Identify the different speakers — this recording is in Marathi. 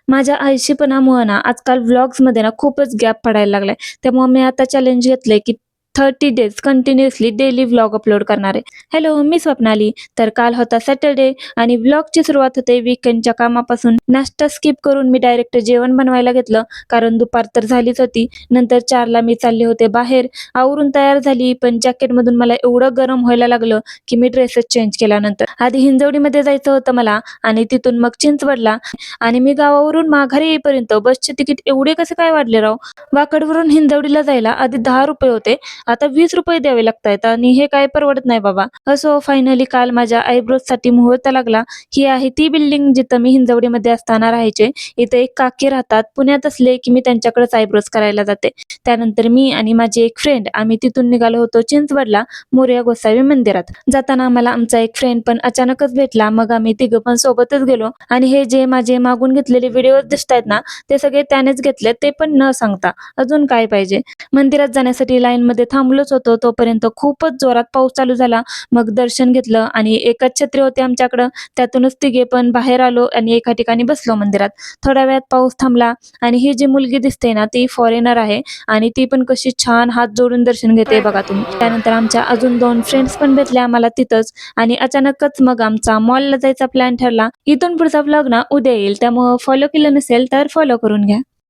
Speaker 1: माझ्या आळशीपणामुळे ना आजकाल व्लॉग्समध्ये ना खूपच गॅप पडायला लागलाय. त्यामुळे मी आता चॅलेंज घेतलंय की 30 days continuously daily vlog upload करणार आहे. हॅलो, मी स्वप्नाली. तर काल होता सॅटर्डे आणि व्लॉगची सुरुवात होते वीकेंडच्या कामापासून. नाश्ता स्किप करून मी डायरेक्ट जेवण बनवायला घेतलं, कारण दुपार तर झालीच होती. नंतर 4ला मी चालले होते बाहेर. आवरून तयार झाली, पण जॅकेटमधून मला एवढं गरम व्हायला लागलं की मी ड्रेसच चेंज केला नंतर. आधी हिंजवडीमध्ये जायचं होतं मला आणि तिथून मग चिंचवडला आणि मी गावावरून माघारी येईपर्यंत बसचे तिकीट एवढे कसे काय वाढले राव. वाकडवरून हिंजवडीला जायला आधी 10 रुपये होते, आता 20 रुपये द्यावे लागतायत आणि हे काय परवडत नाही बाबा. असो, फायनली काल माझ्या आयब्रोज साठी मुहूर्त लागला. ही आहे ती बिल्डिंग जिथं मी हिंजवडीमध्ये असताना राहायचे. इथे एक काकी राहतात. पुण्यात असले की मी त्यांच्याकडेच आयब्रोज करायला जाते. त्यानंतर मी आणि माझी एक फ्रेंड आम्ही तिथून निघालो होतो चिंचवडला मोरया गोसावी मंदिरात. जाताना आम्हाला आमचा एक फ्रेंड पण अचानकच भेटला. मग आम्ही तिघं पण सोबतच गेलो आणि हे जे माझे मागून घेतलेले व्हिडिओ दिसतायत ना, ते सगळे त्यानेच घेतले, ते पण न सांगता. अजून काय पाहिजे. मंदिरात जाण्यासाठी लाईन मध्ये थांबलोच होतो, तोपर्यंत खूपच जोरात पाऊस चालू झाला. मग दर्शन घेतलं आणि एकच छत्री होती आमच्याकडं, त्यातूनच तिघे पण बाहेर आलो आणि एका ठिकाणी बसलो मंदिरात. थोड्या वेळात पाऊस थांबला आणि ही जी मुलगी दिसते ना, ती फॉरेनर आहे आणि ती पण कशी छान हात जोडून दर्शन घेते बघा तुम्ही. त्यानंतर आमच्या अजून 2 फ्रेंड्स पण भेटल्या आम्हाला तिथंच आणि अचानकच मग आमचा मॉलला जायचा प्लॅन ठरला. इथून पुढचा व्लॉग ना उद्या येईल, त्यामुळे फॉलो केलं नसेल तर फॉलो करून घ्या.